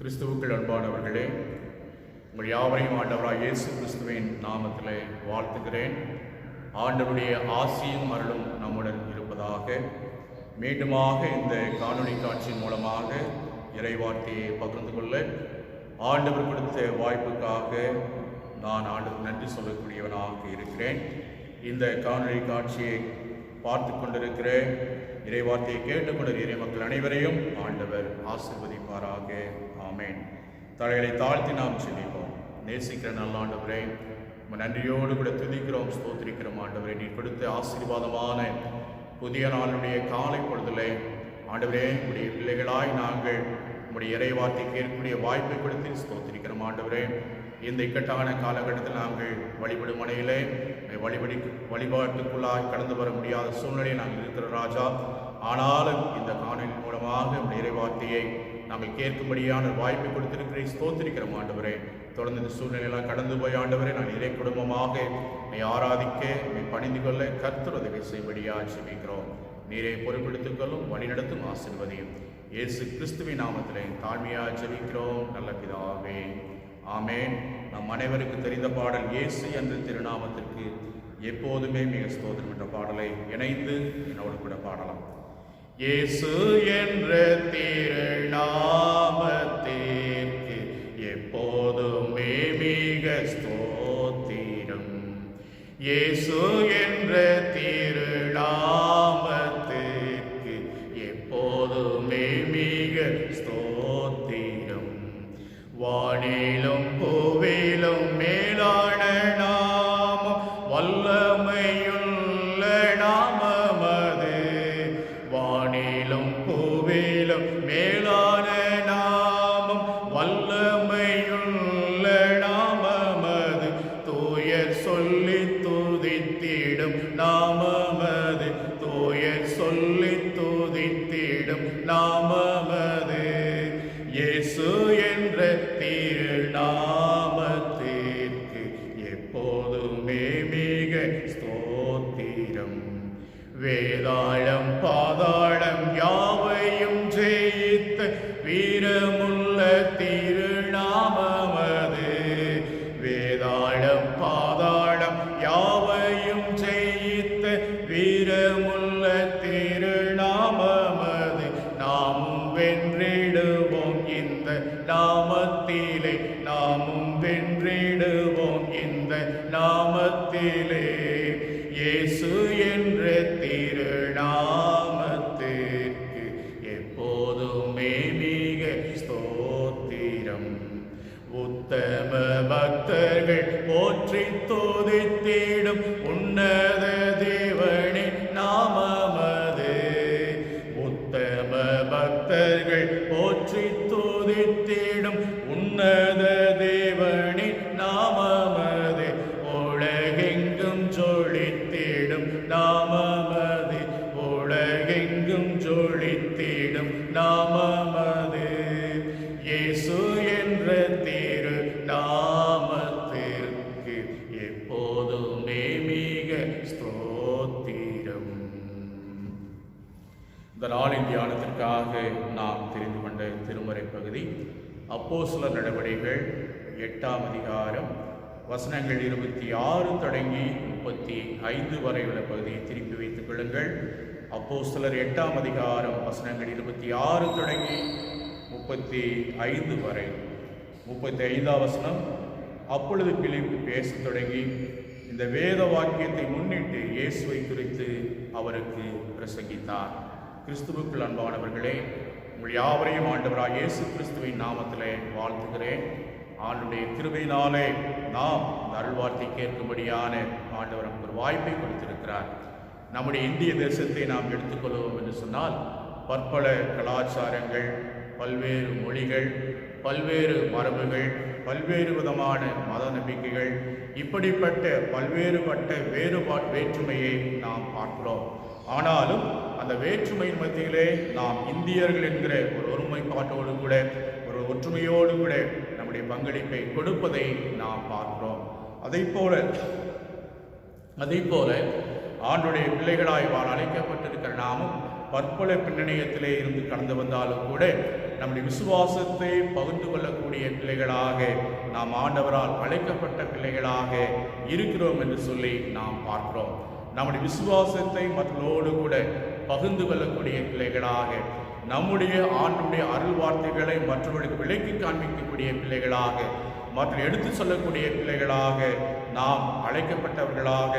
கிறிஸ்துவுக்குள் அன்பானவர்களே, உங்கள் யாவரையும் ஆண்டவராக இயேசு கிறிஸ்துவின் நாமத்திலே வாழ்த்துகிறேன். ஆண்டவருடைய ஆசியும் அருளும் நம்முடன் இருப்பதாக. மீண்டுமாக இந்த காணொளி காட்சியின் மூலமாக இறைவார்த்தையை பகிர்ந்து கொள்ள ஆண்டவர் கொடுத்த வாய்ப்புக்காக நான் ஆண்டவர் நன்றி சொல்லக்கூடியவனாக இருக்கிறேன். இந்த காணொளி காட்சியை பார்த்து கொண்டிருக்கிற இறைவார்த்தையை கேட்டுக்கொண்டிருக்கிற இறை மக்கள் அனைவரையும் ஆண்டவர் ஆசீர்வதிப்பாராக. ஆமேன். தலைகளை தாழ்த்தி நாம் செல்வோம். நேசிக்கிற நல்ல ஆண்டவரே, நன்றியோடு கூட துதிக்கிறோம், ஸ்தோத்திரிக்கிறோம். ஆண்டவரே, நீ கொடுத்த ஆசீர்வாதமான புதிய நாளுடைய காலை பொழுதிலே ஆண்டவரே, உடைய பிள்ளைகளாய் நாங்கள் உடைய இறைவார்த்தை கேட்கக்கூடிய வாய்ப்பை கொடுத்து ஸ்தோத்திரிக்கிறோம். ஆண்டவரே, இந்த இக்கட்டான காலகட்டத்தில் நாங்கள் வழிபடும் மனையிலே வழிபாட்டுக்குள்ளாய் கடந்து வர முடியாத சூழ்நிலையை நாங்கள் இருக்கிற ராஜா. ஆனாலும் இந்த காணொலி மூலமாக உடைய இறைவார்த்தையை நாங்கள் கேட்கும்படியான வாய்ப்பை கொடுத்திருக்கிறேன், ஸ்தோத்திரிக்கிறோம். ஆண்டவரே, தொடர்ந்து இந்த சூழ்நிலையெல்லாம் கடந்து போய் ஆண்டவரே, நாங்கள் இறை குடும்பமாக நீ ஆராதிக்க நீ பணிந்து கொள்ள கர்த்தர் உதவி செய்யும்படியாக ஜெபிக்கிறோம். நீரை பொறுப்பெடுத்துக் கொள்ளும், வழிநடத்தும், ஆசீர்வதியும். இயேசு கிறிஸ்துவின் நாமத்திலே தாழ்மையாக ஜெபிக்கிறோம் நல்ல பிதாவே. ஆமேன். நம் அனைவருக்கு தெரிந்த பாடல் இயேசு என்ற திருநாமத்திற்கு எப்போதுமே மிக ஸ்தோத்திரம் என்ற பாடலை இணைந்து என்னோடு கூட பாடலாம். இயேசு என்ற திருநாமத்திற்கு எப்போதுமே மிக ஸ்தோத்திரம். இயேசு என்ற திருநாமத்திற்கு எப்போதுமே மிக ஸ்தோத்திரம். வானிலும் பூவிலும் மேலான நாமம், வல்லமையுள்ள நாமமது. வானிலும் பூவிலும் மேலான நாமம், வல்லமையுள்ள நாமமது. தூயர் சொல்லி துதித்திடும் நாமமது, தூயர் சொல்லி துதித்திடும் நாமமது. இயேசு என்ற திருநாமத்திற்கு எப்போதுமே மிக ஸ்தோத்திரம். வேதாளம் பாதாளம் யாவையும் ஜெயித்த வீரமுள்ள திருநாமமது. வேதாளம் பாதாளம் யாவையும் ஜெயித்த வீரமுள்ள திருநாமமது. நாமும் வென்றிடுவோம் இந்த நாமத்திலே, நாமும் வென்றிடுவோம் இந்த நாமத்திலே. இயேசு என்ற திருநாமத்திற்கு எப்போதுமே மிக ஸ்தோத்திரம். உத்தம பக்தர்கள் போற்றி துதித்திடும் உன்னத தேவனின் நாமமது. உத்தம பக்தர்கள் போற்றி துதித்திடும் உன்னத தேவனின் நாமமது. உலகெங்கும் ஜொலித்திடும் நாமமது, உலகெங்கும் ஜொலித்திடும் நாமமது. இயேசு என்ற திரு நாமத்திற்கு எப்போதுமே மிக ஸ்தோத்திரம். இந்த நாளின் தியானத்திற்காக நாம் தெரிந்து கொண்ட திருமறை பகுதி அப்போஸ்தலர் நடவடிக்கைகள் 8ஆம் அதிகாரம் வசனங்கள் 26 தொடங்கி 35 வரை உள்ள பகுதியை திருப்பி வைத்துக் கொள்ளுங்கள். அப்போஸ்தலர் 8ஆம் அதிகாரம் வசனங்கள் 26 தொடங்கி 35 வரை. 35ஆம் வசனம். அப்பொழுது பிலிப்பு பேசத் தொடங்கி இந்த வேத வாக்கியத்தை முன்னிட்டு இயேசுவை குறித்து அவருக்கு பிரசங்கித்தார். கிறிஸ்துவுக்குள் அன்பானவர்களே, உங்கள் யாவரையும் ஆண்டவராக இயேசு கிறிஸ்துவின் நாமத்திலே வாழ்த்துகிறேன். ஆண்டுடைய கிருபையினாலே நாம் இந்த அருள்வார்த்தை கேட்கும்படியான ஆண்டவர் நமக்கு ஒரு வாய்ப்பை கொடுத்திருக்கிறார். நம்முடைய இந்திய தேசத்தை நாம் எடுத்துக்கொள்வோம் என்று சொன்னால், பற்பல கலாச்சாரங்கள், பல்வேறு மொழிகள், பல்வேறு மரபுகள், பல்வேறு விதமான மத நம்பிக்கைகள், இப்படிப்பட்ட பல்வேறுபட்ட வேற்றுமையை நாம் பார்க்கிறோம். ஆனாலும் அந்த வேற்றுமையின் மத்தியிலே நாம் இந்தியர்கள் என்கிற ஒரு ஒருமைப்பாட்டோடு கூட, ஒரு ஒற்றுமையோடு கூட நம்முடைய பங்களிப்பை கொடுப்பதை நாம் பார்க்கிறோம். அதை போல ஆண்டுடைய பிள்ளைகளாய் வாழ அழைக்கப்பட்டிருக்கிற நாமும் பற்பல பின்னணியத்திலே இருந்து கடந்து வந்தாலும் கூட நம்முடைய விசுவாசத்தை பகிர்ந்து கொள்ளக்கூடிய பிள்ளைகளாக நாம் ஆண்டவரால் அழைக்கப்பட்ட பிள்ளைகளாக இருக்கிறோம் என்று சொல்லி நாம் பார்க்கிறோம். நம்முடைய விசுவாசத்தை மற்றவர்களோடு கூட பகிர்ந்து கொள்ளக்கூடிய பிள்ளைகளாக, நம்முடைய ஆண்டுடைய அருள் வார்த்தைகளை மற்றவர்களுக்கு விளக்கி காண்பிக்கக்கூடிய பிள்ளைகளாக, மற்ற எடுத்து சொல்லக்கூடிய பிள்ளைகளாக நாம் அழைக்கப்பட்டவர்களாக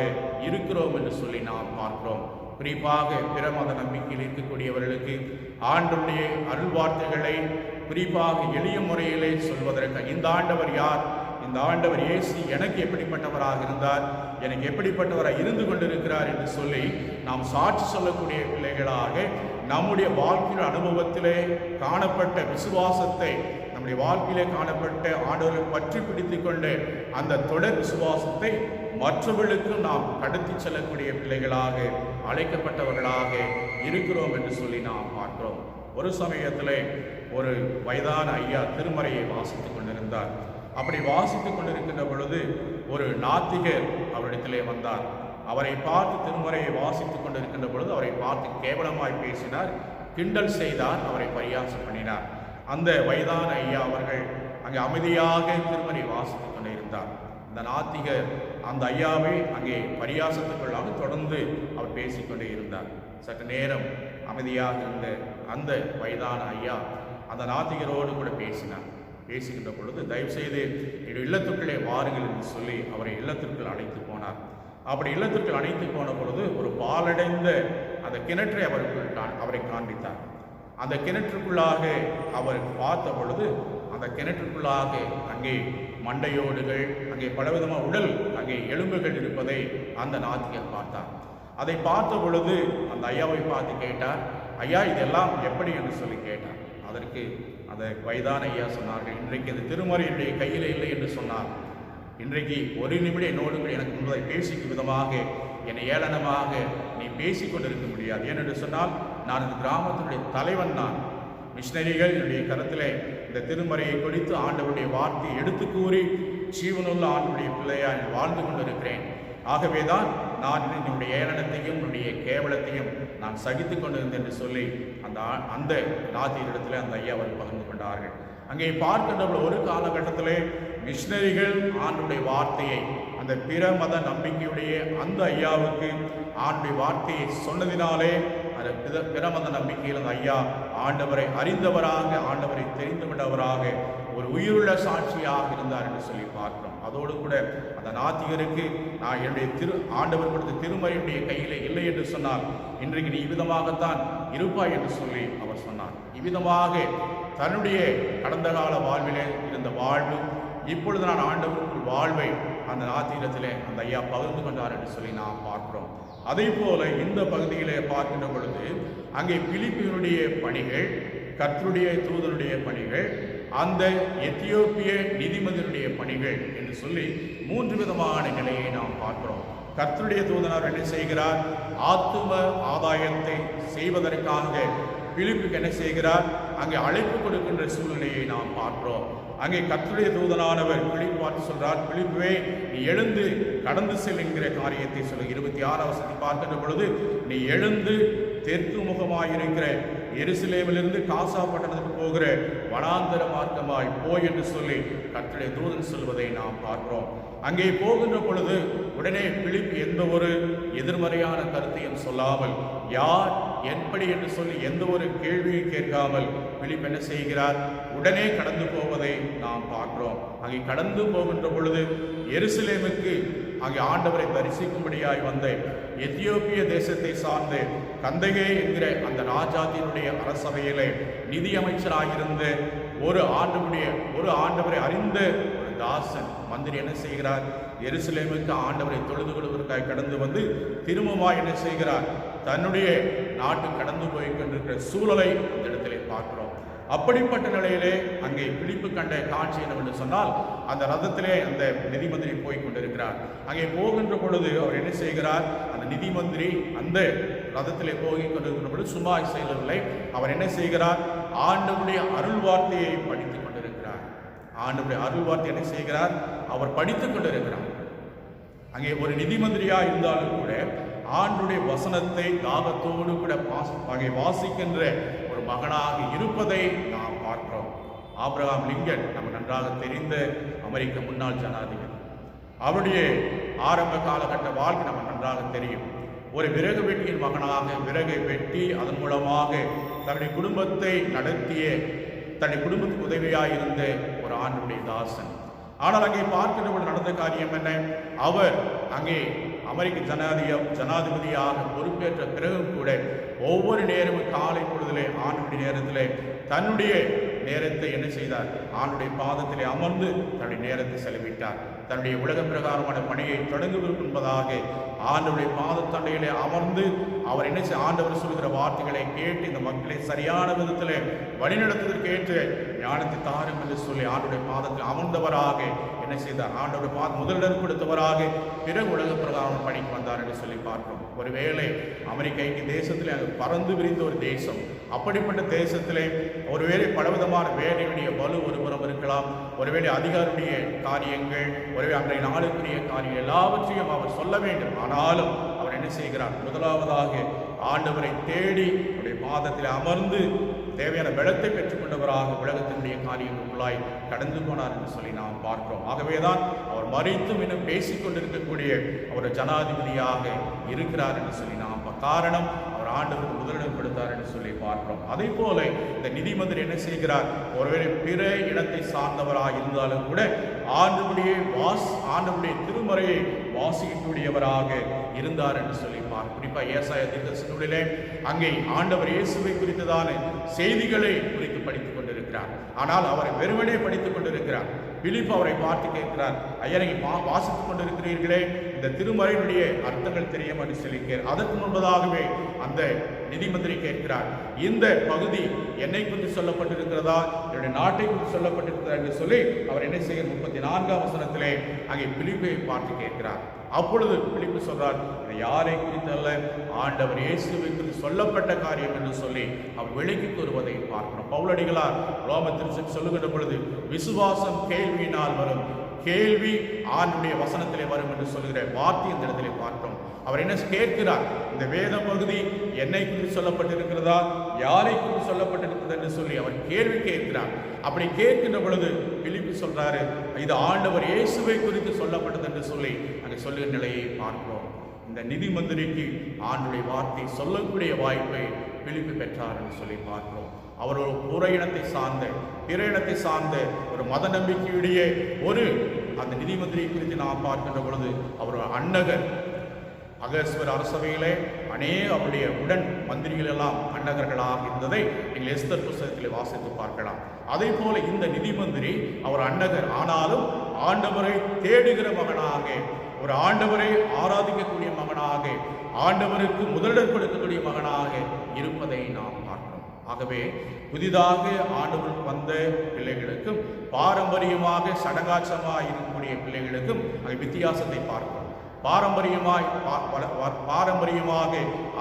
இருக்கிறோம் என்று சொல்லி நாம் பார்க்கிறோம். குறிப்பாக பிற மத நம்பிக்கையில் இருக்கக்கூடியவர்களுக்கு ஆண்டுடைய அருள் வார்த்தைகளை குறிப்பாக எளிய முறையிலே சொல்வதற்கு, இந்த ஆண்டவர் யார், இந்த ஆண்டவர் இயேசு எனக்கு எப்படிப்பட்டவராக இருந்தார், எனக்கு எப்படிப்பட்டவராக இருந்து கொண்டிருக்கிறார் என்று சொல்லி நாம் சாட்சி சொல்லக்கூடிய பிள்ளைகளாக, நம்முடைய வாழ்க்கையின் அனுபவத்திலே காணப்பட்ட விசுவாசத்தை, நம்முடைய வாழ்க்கையிலே காணப்பட்ட ஆண்டவரை பற்றி பிடித்து கொண்டு அந்த தொடர் விசுவாசத்தை மற்றவர்களுக்கு நாம் கடத்தி செல்லக்கூடிய பிள்ளைகளாக அழைக்கப்பட்டவர்களாக இருக்கிறோம் என்று சொல்லி நாம் பார்க்கிறோம். ஒரு சமயத்தில் ஒரு வயதான ஐயா திருமறையை வாசித்துக் கொண்டிருந்தார். அப்படி வாசித்துக் கொண்டிருக்கின்ற பொழுது ஒரு நாத்திகர் அவரிடத்திலே வந்தார். அவரை பார்த்து திருமறையை வாசித்துக் கொண்டிருக்கின்ற பொழுது அவரை பார்த்து கேவலமாய் பேசினார், கிண்டல் செய்தார், அவரை பரியாசம் பண்ணினார். அந்த வயதான ஐயா அவர்கள் அங்கே அமைதியாக திருமறை வாசித்துக் கொண்டே இருந்தார். இந்த நாத்திகர் அந்த ஐயாவை அங்கே பரியாசத்துக்குள்ளாக தொடர்ந்து அவர் பேசிக்கொண்டே இருந்தார். சற்று நேரம் அமைதியாக இருந்த அந்த வயதான ஐயா அந்த நாத்திகரோடு கூட பேசினார். பேசுகின்ற பொழுது, தயவுசெய்து என்னுடைய இல்லத்திற்குள்ளே வாருங்கள் என்று சொல்லி அவரை இல்லத்திற்குள் அழைத்து போனார். அப்படி இல்லத்திற்குள் அழைத்து போன பொழுது ஒரு பாலடைந்த அந்த கிணற்றை அவரை காண்பித்தார். அந்த கிணற்றுக்குள்ளாக அவர் பார்த்த பொழுது அந்த கிணற்றுக்குள்ளாக அங்கே மண்டையோடுகள், அங்கே பலவிதமான உடல், அங்கே எலும்புகள் இருப்பதை அந்த நாத்திகர் பார்த்தார். அதை பார்த்த பொழுது அந்த ஐயாவை பார்த்து கேட்டார், ஐயா இதெல்லாம் எப்படி என்று சொல்லி கேட்டார். அதற்கு அந்த வயதான ஐயா சொன்னார்கள், இன்றைக்கு இந்த திருமறை என்னுடைய கையில் இல்லை என்று சொன்னார். இன்றைக்கு ஒரு நிமிடம் என்னோடு எனக்கு முன்பதை பேசிக்கும் விதமாக என்னை ஏளனமாக நீ பேசிக்கொண்டிருக்க முடியாது. ஏனென்று சொன்னால் நான் இந்த கிராமத்தினுடைய தலைவன். நான் மிஷினரிகள் என்னுடைய கருத்திலே இந்த திருமறையை கொடுத்து ஆண்டவருடைய வார்த்தையை எடுத்து கூறி ஜீவனுள்ள ஆண்டவருடைய பிள்ளையாய் வாழ்ந்து கொண்டிருக்கிறேன். ஆகவேதான் நான் என்னுடைய ஏளனத்தையும் என்னுடைய கேவலத்தையும் நான் சகித்து கொண்டிருந்தேன் என்று சொல்லி அந்த நாத்திகரிடத்தில் அந்த ஐயா அவர் பகிர்ந்து கொண்டார்கள். அங்கே பார்க்கின்ற ஒரு காலகட்டத்திலே மிஷினரிகள் ஆண்டுடைய வார்த்தையை, அந்த பிற மத நம்பிக்கையுடைய அந்த ஐயாவுக்கு ஆண்டுடைய வார்த்தையை சொன்னதினாலே அந்த பிற மத நம்பிக்கையில் அந்த ஐயா ஆண்டவரை அறிந்தவராக, ஆண்டவரை தெரிந்து கொண்டவராக ஒரு உயிருள்ள சாட்சியாக இருந்தார் என்று சொல்லி பார்க்கிறோம். அதோடு கூட அந்த நாத்திகருக்கு, நான் என்னுடைய ஆண்டவர் கொடுத்த திருமறையுடைய கையிலே இல்லை என்று சொன்னால் இன்றைக்கு நீ இவ்விதமாகத்தான் இருப்பாய் என்று சொல்லி அவர் சொன்னார். இவ்விதமாக தன்னுடைய கடந்த கால வாழ்விலே இருந்த வாழ்வு, இப்பொழுது நான் ஆண்டவருக்குள் வாழ்வை அந்த நாத்திகத்திலே அந்த ஐயா பகிர்ந்து கொண்டார் என்று சொல்லி நாம் பார்க்கிறோம். அதே போல இந்த பகுதியிலே பார்க்கின்ற பொழுது அங்கே பிலிப்பினுடைய பணிகள், கர்த்தருடைய தூதனுடைய பணிகள், அந்த எத்தியோப்பிய நிதிமந்திரனுடைய பணிகள் என்று சொல்லி 3 விதமான நிலையை நாம் பார்க்கிறோம். கர்த்தருடைய தூதனார் என்ன செய்கிறார்? ஆத்தும ஆதாயத்தை செய்வதற்காக பிலிப்புக்கு என்ன செய்கிறார்? அங்கே அழைப்பு கொடுக்கின்ற சூழ்நிலையை நாம் பார்க்கிறோம். அங்கே கர்த்தருடைய தூதனானவர் பிலிப்பு பார்த்து சொல்றார், பிலிப்புவே நீ எழுந்து கடந்து செல் என்கிற காரியத்தை சொல்ல 26 வசனத்தை பார்க்கின்ற பொழுது, நீ எழுந்து தெற்கு முகமாயிருக்கிற எருசலேமிலிருந்து காசா பட்டணத்துக்கு போகிற வனாந்தர மார்க்கமாய் போய் என்று சொல்லி கர்த்தருடைய தூதன் சொல்வதை நாம் பார்க்கிறோம். அங்கே போகின்ற பொழுது உடனே பிலிப்பு எந்த ஒரு எதிர்மறையான கருத்தையும் சொல்லாமல், யார் எப்படி என்று சொல்லி எந்த ஒரு கேள்வியும் கேட்காமல் பிலிப்பு என்ன செய்கிறார்? உடனே கடந்து போவதை நாம் பார்க்கிறோம். அங்கே கடந்து போகின்ற பொழுது எருசலேமுக்கு அங்கே ஆண்டவரை தரிசிக்கும்படியாய் வந்த எத்தியோப்பிய தேசத்தை சார்ந்த கந்தகே என்கிற அந்த ராஜாத்தினுடைய அரசவையிலே நிதி அமைச்சராகிருந்த ஒரு ஆண்டவரை அறிந்த ஒரு தாசன் மந்திரி என்ன செய்கிறார்? எருசலேமுக்கு ஆண்டவரை தொழுது கொள்வதற்காக கடந்து வந்து திரும்பமாய் என்ன செய்கிறார்? தன்னுடைய நாட்டு கடந்து போய் கொண்டிருக்கிற சூழலை அந்த இடத்திலே பார்க்கிறோம். அப்படிப்பட்ட நிலையிலே அங்கே பிலிப்பு கண்ட காட்சி என்னவென்று சொன்னால், அந்த ரதத்திலே அந்த நிதிமந்திரி போய் கொண்டிருக்கிறார். அங்கே போகின்ற பொழுது அவர் என்ன செய்கிறார்? அந்த நிதிமந்திரி அந்த ரதத்திலே போய் கொண்டிருக்கின்ற பொழுது சும்மா செய்யவில்லை. அவர் என்ன செய்கிறார்? ஆண்டவருடைய அருள் வார்த்தையை படித்துக் கொண்டிருக்கிறார். ஆண்டவருடைய அருள் வார்த்தை என்ன செய்கிறார்? அவர் படித்துக் கொண்டிருக்கிறார். அங்கே ஒரு நிதிமந்திரியா இருந்தாலும் கூட ஆண்டுடைய வசனத்தை தாகத்தோடு கூட வாசிக்கின்ற ஒரு மகனாக இருப்பதை நாம் பார்க்கிறோம். ஆபிரகாம் லிங்கன் நம்ம நன்றாக தெரிந்த அமெரிக்க முன்னாள் ஜனாதிபதி. அவருடைய ஆரம்ப காலகட்ட வாழ்க்கை நம்ம நன்றாக தெரியும். ஒரு விறகு வெட்டியின் மகனாக விறகை வெட்டி அதன் மூலமாக தன்னுடைய குடும்பத்தை நடத்திய, தன்னுடைய குடும்பத்துக்கு உதவியாக இருந்த ஒரு ஆண்டுடைய தாசன். ஆனால் அங்கே பார்க்கின்ற நடந்த காரியம் என்ன? அவர் அங்கே அமெரிக்க ஜனாதிபதியாக பொறுப்பேற்ற பிறகும் கூட ஒவ்வொரு நேரமும் காலை பொழுதிலே ஆண்டுடைய நேரத்திலே தன்னுடைய நேரத்தை என்ன செய்தார்? ஆண்டுடைய பாதத்திலே அமர்ந்து தன்னுடைய நேரத்தை செலவிட்டார். தன்னுடைய உலக பிரகாரமான பணியை தொடங்குவதற்கு முன்பதாக ஆண்டவருடைய பாதத்தண்டையிலே அமர்ந்து அவர் என்ன செய்ய, ஆண்டவர் சொல்கிற வார்த்தைகளை கேட்டு இந்த மக்களை சரியான விதத்தில் வழிநடத்துவதற்கு ஏற்ற ஞானத்தை தாரும் என்று சொல்லி ஆண்டவருடைய பாதத்தில் அமர்ந்தவராக என்ன செய்தார்? ஆண்டவருடைய முதலிடம் கொடுத்தவராக பிறகு உலக பிரகாரம் பணிக்கு வந்தார் என்று சொல்லி பார்க்கிறோம். ஒருவேளை அமெரிக்க ஐக்கிய தேசத்திலே அங்கு பறந்து விரிந்த ஒரு தேசம். அப்படிப்பட்ட தேசத்திலே ஒருவேளை பலவிதமான வேலையுடைய வலு ஒருபுறம் இருக்கலாம், ஒருவேளை அதிகாரியுடைய காரியங்கள், ஒருவேளை அன்றைய நாளுக்குரிய காரியங்கள் எல்லாவற்றையும் அவர் சொல்ல வேண்டும். ஆனாலும் அவர் என்ன செய்கிறார்? முதலாவதாக ஆண்டவரை தேடி அவருடைய பாதத்தில் அமர்ந்து தேவையான பலத்தை பெற்றுக்கொண்டவராக உலகத்தினுடைய காரியங்களுக்குள்ளாய் கடந்து போனார் என்று சொல்லி நாம் பார்க்கிறோம். ஆகவேதான் அவர் மறித்தும் இன்னும் பேசிக்கொண்டிருக்கக்கூடிய ஒரு ஜனாதிபதியாக இருக்கிறார் என்று சொல்லி நாம் காரணம் அவர் ஆண்டவருக்கு முதலிடம் கொடுத்தார் என்று சொல்லி பார்க்கிறோம். அதே போல இந்த நிதிமந்திரி என்ன செய்கிறார்? ஒருவேளை பிற இனத்தை சார்ந்தவராக இருந்தாலும் கூட ஆண்டவருடைய திருமறையை வாசிக்கக்கூடியவராக இருந்தார் என்று சொல்லி குறிப்பாக ஏசாயா தீர்க்கதரிசியிலே அங்கே ஆண்டவர் இயேசுவை குறித்ததான செய்திகளை குறித்து படித்துக் கொண்டிருக்கிறார். ஆனால் அவரை வெறுமனே படித்துக் கொண்டிருக்கிறார். பிலிப்பு அவரை பார்த்து கேட்கிறார், ஐயா நீங்கள் வாசித்துக் கொண்டிருக்கிறீர்களே, இந்த திருமறையினுடைய அர்த்தங்கள் தெரியும் என்று சொல்லி அதற்கு முன்பதாகவே அந்த நிதிமந்திரி கேட்கிறார், இந்த பகுதி என்னை குறித்து சொல்லப்பட்டிருக்கிறதா, என்னுடைய நாட்டை குறித்து சொல்லப்பட்டிருக்கிறதா என்று சொல்லி அவர் என்ன செய்ய 34ஆம் வசனத்திலே அங்கே பிலிப்பை பார்த்து கேட்கிறார். அப்பொழுது பிலிப்பு சொல்றார், இதை யாரை குறித்து அல்ல, ஆண்டவர் இயேசுவை குறித்து சொல்லப்பட்ட காரியம் என்று சொல்லி அவர் விளக்கி கூறுவதை பார்க்கிறோம். பவுலடிகளார் ரோம திருச்சபை சொல்லுகின்ற பொழுது விசுவாசம் கேள்வியினால் வரும், கேள்வி ஆண்டுடைய வசனத்திலே வரும் என்று சொல்லுகிற வார்த்தை இந்த இடத்திலே பார்க்கிறோம். அவர் என்ன கேட்கிறார்? இந்த வேத பகுதி என்னை குறித்து சொல்லப்பட்டிருக்கிறதா, யாரை குறித்து சொல்லப்பட்டிருக்கிறது என்று சொல்லி அவர் கேள்வி கேட்கிறார். அப்படி கேட்கின்ற பொழுது பிலிப்பு சொல்றாரு, இது ஆண்டவர் இயேசுவை குறித்து சொல்லப்பட்டது என்று சொல்லி அங்கே சொல்லுகிற நிலையை பார்க்கிறோம். இந்த நிதி மந்திரிக்கு ஆண்டுடைய வார்த்தை சொல்லக்கூடிய வாய்ப்பை பிலிப்பு பெற்றார் என்று சொல்லி பார்க்கிறோம். அவர் ஒரு புற இனத்தை சார்ந்த, பிற இனத்தை சார்ந்த ஒரு மத நம்பிக்கையுடைய ஒரு அந்த நிதி மந்திரியை குறித்து நாம் பார்க்கின்ற பொழுது அவர் அன்னகர். அகஸ்வர் அரசவையிலே அவருடைய உடன் மந்திரிகள் எல்லாம் அன்னகர்களாக இருந்ததை நீங்கள் எஸ்தர் புஸ்தகத்தில் வாசித்து பார்க்கலாம். அதே போல இந்த நிதி மந்திரி அவர் அன்னகர், ஆனாலும் ஆண்டவரை தேடுகிற மகனாக, ஒரு ஆண்டவரை ஆராதிக்கக்கூடிய மகனாக, ஆண்டவருக்கு முதலிடம் கொடுக்கக்கூடிய மகனாக இருப்பதை நாம் பார்க்கிறோம். ஆகவே புதிதாக ஆண்டவருக்கு வந்த பிள்ளைகளுக்கும் பாரம்பரியமாக சடங்காச்சமாக இருக்கக்கூடிய பிள்ளைகளுக்கும் அது வித்தியாசத்தை பார்க்கிறோம். பாரம்பரியமாக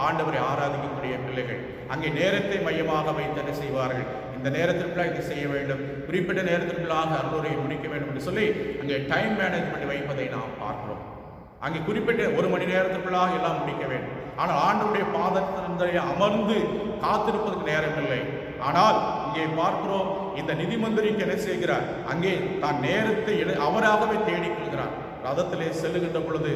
ஆண்டவரை ஆராதிக்கக்கூடிய பிள்ளைகள் அங்கே நேரத்தை மையமாக வைத்து என்ன செய்வார்கள்? இந்த நேரத்திற்குள்ளாக இதை செய்ய வேண்டும், குறிப்பிட்ட நேரத்திற்குள்ளாக அருளுரையை முடிக்க வேண்டும் என்று சொல்லி அங்கே டைம் மேனேஜ்மெண்ட் வைப்பதை நாம் பார்க்கிறோம். அங்கே குறிப்பிட்ட 1 மணி நேரத்திற்குள்ளாக எல்லாம் முடிக்க வேண்டும். ஆனால் ஆண்டவருடைய பாதத்தில் அமர்ந்து காத்திருப்பதற்கு நேரம் இல்லை. ஆனால் இங்கே பார்க்கிறோம், இந்த நிதி மந்திரிக்கு என்ன செய்கிறார்? அங்கே தான் நேரத்தை அவராகவே தேடிக்கொள்கிறார். ரதத்திலே செல்லுகின்ற பொழுது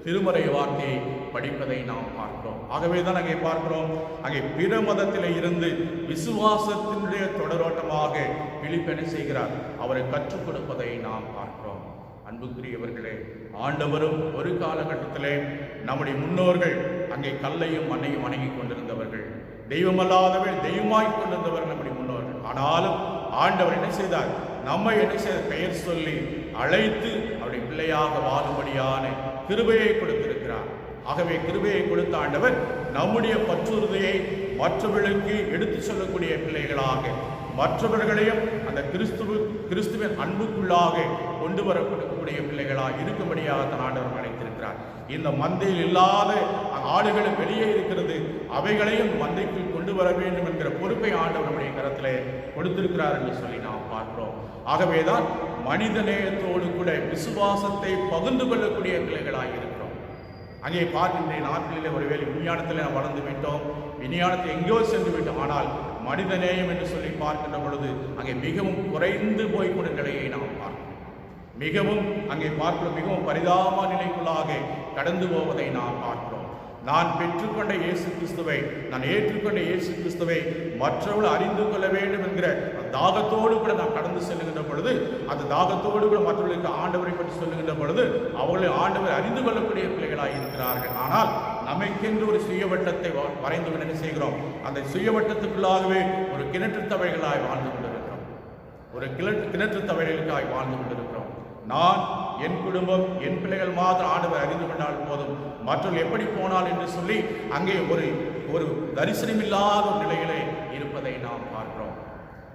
திருமறை வார்த்தையை படிப்பதை நாம் பார்க்கிறோம். ஆகவேதான் அங்கே பார்க்கிறோம், அங்கே பிற மதத்திலே இருந்து விசுவாசத்தினுடைய தொடரோட்டமாக பிலிப்பு என்ன செய்கிறார்? அவரை கற்றுக் கொடுப்பதை நாம் பார்க்கிறோம். அன்புக்குரியவர்களே, ஆண்டவரும் ஒரு காலகட்டத்திலே நம்முடைய முன்னோர்கள் அங்கே கல்லையும் மண்ணையும் வணங்கி கொண்டிருந்தவர்கள், தெய்வமல்லாதவர்கள் தெய்வமாய் கொண்டிருந்தவர்கள் நம்முடைய முன்னோர்கள். ஆனாலும் ஆண்டவர் என்ன செய்தார்? நம்மை என்ன செய்த பெயர் சொல்லி அழைத்து அவருடைய பிள்ளையாக வாழும்படியான கிருபையை கொடுத்திருக்கிறார். ஆகவே கிருபையை கொடுத்த ஆண்டவர் நம்முடைய பற்றுறுதியை மற்றவர்களுக்கு எடுத்து சொல்லக்கூடிய பிள்ளைகளாக, மற்றவர்களையும் அந்த கிறிஸ்துவின் அன்புக்குள்ளாக கொண்டு வரக்கூடிய பிள்ளைகளாக இருக்கும்படியாக தன் ஆண்டவர் அழைத்திருக்கிறார். இந்த மந்தையில் இல்லாத ஆடுகளும் வெளியே இருக்கிறது, அவைகளையும் மந்தைக்குள் கொண்டு வர வேண்டும் என்கிற பொறுப்பை ஆண்டவர் நம்முடைய கரத்திலே கொடுத்திருக்கிறார் என்று சொல்லி நாம் பார்க்கிறோம். ஆகவேதான் மனித நேயத்தோடு கூட விசுவாசத்தை பகிர்ந்து கொள்ளக்கூடிய பிள்ளைகளாக இருக்கிறோம். அங்கே பார்க்கின்ற நாட்களிலே ஒருவேளை விஞ்ஞானத்தில் நாம் வளர்ந்து விட்டோம், விஞ்ஞானத்தை எங்கோ சென்று விட்டோம். ஆனால் மனிதநேயம் என்று சொல்லி பார்க்கின்ற பொழுது அங்கே மிகவும் குறைந்து போய்கொண்ட நிலையை நாம் பார்க்கிறோம். மிகவும் அங்கே பார்க்கிறோம், மிகவும் பரிதாப நிலைக்குள்ளாக கடந்து போவதை நாம் பார்க்கிறோம். நான் பெற்றுக்கொண்ட இயேசு கிறிஸ்துவை, நான் ஏற்றுக்கொண்ட இயேசு கிறிஸ்துவை மற்றவர்கள் அறிந்து கொள்ள வேண்டும் என்கிற தாகத்தோடு கூட நாம் கடந்து செல்லுகின்ற பொழுது, அந்த தாகத்தோடு கூட மற்றவர்களுக்கு ஆண்டவரை பற்றி சொல்லுகின்ற பொழுது அவர்களை ஆண்டவர் அறிந்து கொள்ளக்கூடிய பிள்ளைகளாக இருக்கிறார்கள். ஆனால் நமக்கென்று ஒரு சுயவட்டத்தை வரைந்து என்ன செய்கிறோம்? அந்த சுயவட்டத்துக்குள்ளாகவே ஒரு கிணற்று தவளைகளாய் வாழ்ந்து கொண்டிருக்கிறோம். ஒரு கிணற்று தவளைகளுக்காய் வாழ்ந்து கொண்டிருக்கிறோம். நான், என் குடும்பம், என் பிள்ளைகள் மாத்திரம் ஆண்டவர் அறிந்து கொண்டால் போதும், மற்றவர்கள் எப்படி போனால் என்று சொல்லி அங்கே ஒரு தரிசனமில்லாத ஒரு நிலையிலே இருப்பதை நாம் பார்க்கிறோம்.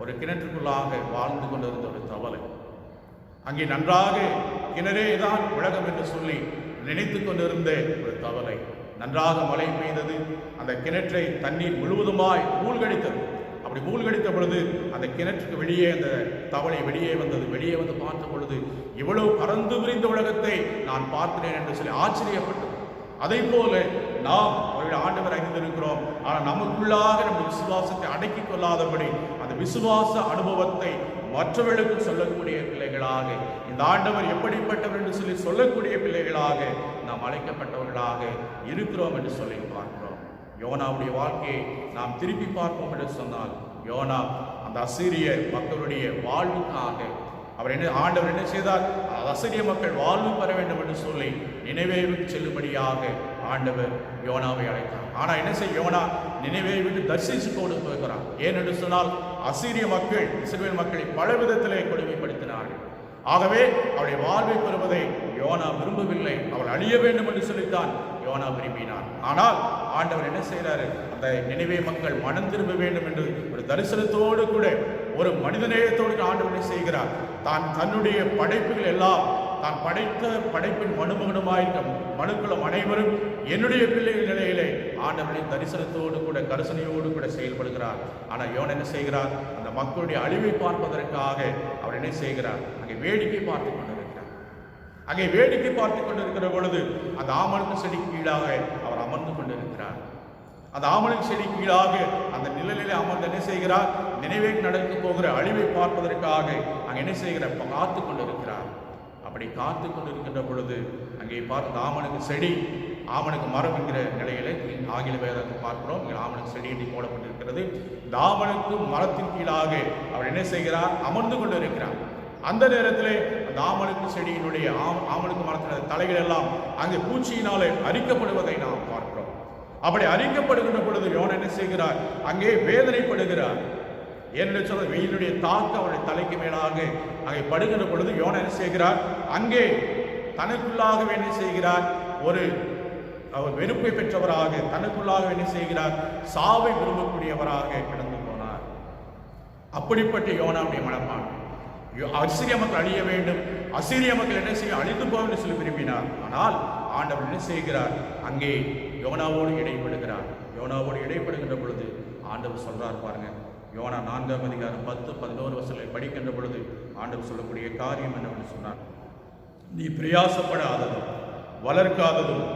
ஒரு கிணற்றுக்குள்ளாக வாழ்ந்து கொண்டிருந்த ஒரு தவளை, அங்கே நன்றாக கிணறே தான் உலகம் என்று சொல்லி நினைத்து கொண்டிருந்த ஒரு தவளை, நன்றாக மழை பெய்தது, அந்த கிணற்றை தண்ணீர் முழுவதுமாய் மூழ்கடித்தது. அப்படி மூழ்கடித்த பொழுது அந்த கிணற்றுக்கு வெளியே அந்த தவளை வெளியே வந்தது. வெளியே வந்து பார்த்த பொழுது இவ்வளவு பறந்து விரிந்த உலகத்தை நான் பார்க்கிறேன் என்று சொல்லி ஆச்சரியப்பட்டது. அதை போல நாம் ஒரு ஆண்டவர் அறிந்திருக்கிறோம், ஆனால் நமக்குள்ளாக நம்ம விசுவாசத்தை அடக்கிக் கொள்ளாதபடி அந்த விசுவாச அனுபவத்தை மற்றவர்களுக்கு சொல்லக்கூடிய பிள்ளைகளாக, இந்த ஆண்டவர் எப்படிப்பட்டவர் என்று சொல்லி சொல்லக்கூடிய பிள்ளைகளாக நாம் அழைக்கப்பட்டவர்களாக இருக்கிறோம் என்று சொல்லி பார்க்கிறோம். யோனாவுடைய வாழ்க்கையை நாம் திருப்பி பார்ப்போம் என்று சொன்னால், யோனா அந்த அசீரிய மக்களுடைய வாழ்வுக்காக ஆண்டவர் என்ன செய்தார்? அசீரிய மக்கள் வாழ்வு பெற வேண்டும் என்று சொல்லி நினைவேவுக்கு செல்லும்படியாக ஆண்டவர் யோனாவை அழைத்தார். ஆனால் என்ன செய்ய, யோனா நினைவேவை விட்டு தரிசித்து கொண்டு போகிறார். ஏனென்று சொன்னால் அசீரிய மக்கள் இஸ்ரவேல் மக்களை பல விதத்திலே கொடுமைப்படுத்தினார்கள். ஆகவே அவருடைய வாழ்வை பெறுவதை யோனா விரும்பவில்லை. அவள் அழிய வேண்டும் என்று சொல்லித்தான் யோனா விரும்பினார். ஆனால் ஆண்டவர் என்ன செய்கிறாரு? அந்த நினைவே மக்கள் மனம் திரும்ப வேண்டும் என்று ஒரு தரிசனத்தோடு கூட, ஒரு மனிதநேயத்தோடு ஆண்டவர் என்ன செய்கிறார்? தன்னுடைய படைப்புகள் எல்லாம், தான் படைத்த படைப்பின் மனுமகனுமாயிருக்க மனுக்குளம் அனைவரும் என்னுடைய பிள்ளைகள் நிலையிலே ஆண்டவரின் தரிசனத்தோடு கூட கரிசனையோடு கூட செயல்படுகிறார். ஆனால் யோனா என்ன செய்கிறார்? அந்த மக்களுடைய அழிவை பார்ப்பதற்காக அவர் என்ன செய்கிறார்? அங்கே வேடிக்கை பார்த்து கொண்டிருக்கிறார். அங்கே வேடிக்கை பார்த்து கொண்டிருக்கிற பொழுது அந்த ஆமணக்கு செடி கீழாக அவர் அமர்ந்து கொண்டிருக்கிறார். அந்த ஆமணக்கு செடி கீழாக அந்த நிழலிலே அமர்ந்து என்ன செய்கிறார்? நினைவே நடக்க போகிற அழிவை பார்ப்பதற்காக அங்கே என்ன செய்கிறார்? காத்து கொண்டிருக்கிறார். அப்படி காத்து கொண்டிருக்கின்ற பொழுது அங்கே பார்த்த ஆமணக்கு செடி, ஆமணக்கு மரம் என்கிற நிலையில ஆங்கில வேதத்தை பார்க்கிறோம். ஆமணக்கு செடி என்று போடப்பட்டிருக்கிறது. இந்த ஆமணக்கு மரத்தின் கீழாக அவர் என்ன செய்கிறார்? அமர்ந்து கொண்டு இருக்கிறார். அந்த நேரத்திலே அந்த ஆமணக்கு செடியினுடைய ஆமணக்கு மரத்தின் தலைகள் எல்லாம் அங்கே பூச்சியினாலே அரிக்கப்படுவதை நாம் பார்க்கிறோம். அப்படி அரிக்கப்படுகின்ற பொழுது யோனா என்ன செய்கிறார்? அங்கே வேதனைப்படுகிறார். ஏனென்று சொல்ல வெயிலுடைய தாக்கம் அவருடைய தலைக்கு மேலாக அங்கே படுகின்ற பொழுது யோனா என்ன செய்கிறார்? அங்கே தனக்குள்ளாகவே என்ன செய்கிறார்? அவர் வெறுப்பை பெற்றவராக, தனக்குள்ளாக என்ன செய்கிறார்? சாவை விரும்பக்கூடியவராக கடந்து போனார். அப்படிப்பட்ட யோனாவுடைய மனப்பான்மை. அசீரிய மக்கள் அழிய வேண்டும், அசீரிய மக்கள் என்ன செய்ய அழிந்து போகும் என்று சொல்லி விரும்பினார். ஆனால் ஆண்டவர் என்ன செய்கிறார்? அங்கே யோனாவோடு இடைப்படுகிறார். யோனாவோடு இடைப்படுகின்ற பொழுது ஆண்டவர் சொல்றார் பாருங்க. யோனா 4ஆம் அதிகாரம் 10-11 வசனங்களை படிக்கின்ற பொழுது ஆண்டவர் சொல்லக்கூடிய காரியம் என்னவென்று சொன்னார். நீ பிரயாசப்படாததும் வளர்க்காததும்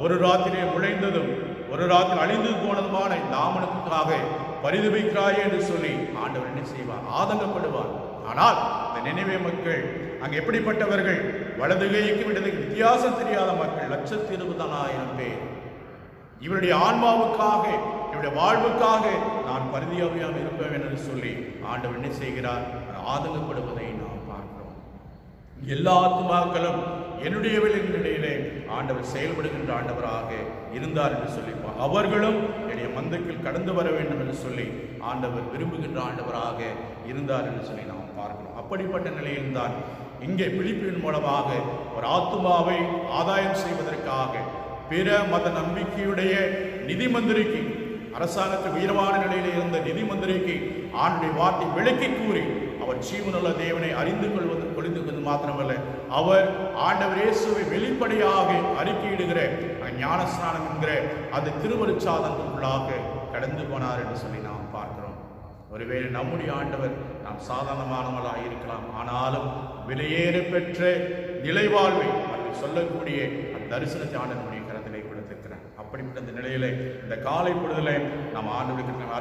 ஒரு ராத்திரியே முளைந்ததும் ஒரு ராத்திரி அழிந்து போனதுமான இந்த ஆமணக்குக்காக பரிதபிக்கிறாயே என்று சொல்லி ஆண்டவர் என்ன செய்வார்? ஆதங்கப்படுவார். ஆனால் இந்த நினைவே மக்கள் அங்கே எப்படிப்பட்டவர்கள்? வலது கைக்கு விடுதலைக்கு வித்தியாசம் தெரியாத மக்கள் 1,20,000 பேர். இவருடைய ஆன்மாவுக்காக, இவருடைய வாழ்வுக்காக நான் பரிதியாவியாக இருப்பேன் என்று சொல்லி ஆண்டவர் என்ன செய்கிறார்? ஆதங்கப்படுவதை நாம் பார்க்கிறோம். எல்லா ஆத்மாக்களும் என்னுடைய நிலையிலே ஆண்டவர் செயல்படுகின்ற ஆண்டவராக இருந்தார் என்று சொல்லி, அவர்களும் என்னுடைய மந்தைக்குள் கடந்து வர வேண்டும் என்று சொல்லி ஆண்டவர் விரும்புகின்ற ஆண்டவராக இருந்தார் என்று சொல்லி நாம் பார்க்கிறோம். அப்படிப்பட்ட நிலையில்தான் இங்கே பிலிப்பின் மூலமாக ஒரு ஆத்துமாவை ஆதாயம் செய்வதற்காக பிற மத நம்பிக்கையுடைய நிதி மந்திரிக்கு, அரசாங்கத்தில் உயர்வான நிலையில் இருந்த நிதி மந்திரிக்கு ஆண்டுடைய வார்த்தை விளக்கி கூறி அவர் ஜீவனுள்ள தேவனை அறிந்து கொள்வது மாத்திரமல்ல, அவர் ஆண்டவர் இயேசுவை வெளிப்படையாக அறிக்கையிடுகிற ஞானஸ்நானம் என்கிற அந்த திருவருட்சாதனத்துக்குள்ளாக கடந்து போனார் என்று சொல்லி நாம் பார்க்கிறோம். ஒருவேளை நம்முடைய ஆண்டவர் நாம் சாதாரணமானவர்களாக இருக்கலாம், ஆனாலும் விலையேற பெற்ற நிலைவாழ்வை அவர்கள் சொல்லக்கூடிய அந்த தரிசனத்தை ஆண்டவருடைய கரத்திலே அப்படிப்பட்ட இந்த நிலையிலே இந்த காலை பொழுதில் நாம் ஆண்டவருக்கு நாம்